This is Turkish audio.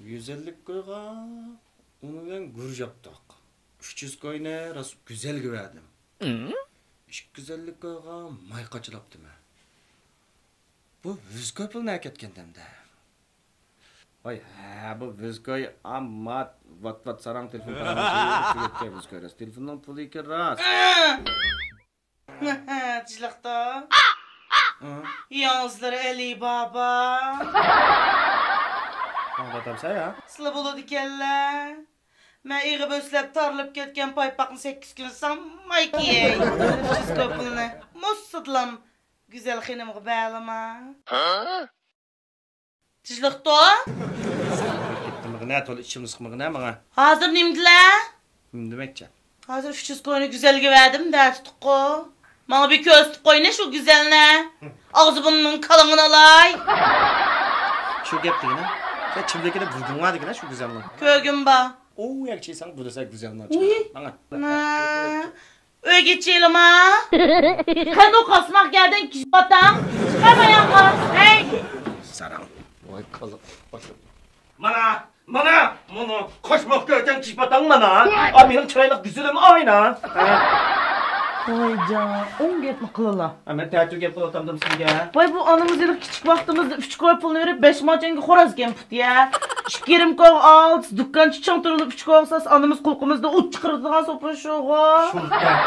150 koyga onu ben gurur yaptık. 300 koyne ras güzel güverdim. 250 koyga may kaçılaptı mı? Bu 100 koy pul ne ketken de. Oy bu 100 koy amma vat sarang telefon parametre 100 koy ras telefondan pul iki ras. Cılakta. Yalnızları Eli Baba. Anlatam sen ya. Sıla buladı kelle. Ben iyi böslep tarlıp ketken paypakını 8 gün sanmay ki. Siz köpülünü. Musudlam. Güzel xinimgi bağlama. Cılakta. Gittim ne tol içim sıkmık ne bana? Hazır nimdiler? Demekçe. Hazır 300 koyunu güzel güverdim de tutku. Bana bir köz tut koy ne şu güzel ne? Ağzı bunun kalınını alay. Şu gep değil ne? Sen çimdekine vurdun vardı ki ne şu güzel lan? Kögüm ba. Oo yakçıysan burada sen güzel lan. Bana. Öyle geçelim ha. Sen o kasmak yerden kişi batan. Çıkarmayan kas. Hey. Sarang. Vay kalıp. Mana. Koşmak görken kişbatan mana. Benim çaylık güzelim ayna. Vay can. 10 gitme kılala. Ama tercih gep otamdım sizge. Vay bu anımız yılık küçük vaktimizde 3 koy pulunu verip 5 maçengi horaz gemput ya. Şikerim koy alt. Dükkan çiçan turulup 3 koy alsas anımız kulkumuzda uç çıkırdıgan sopun şoğu. Şurada.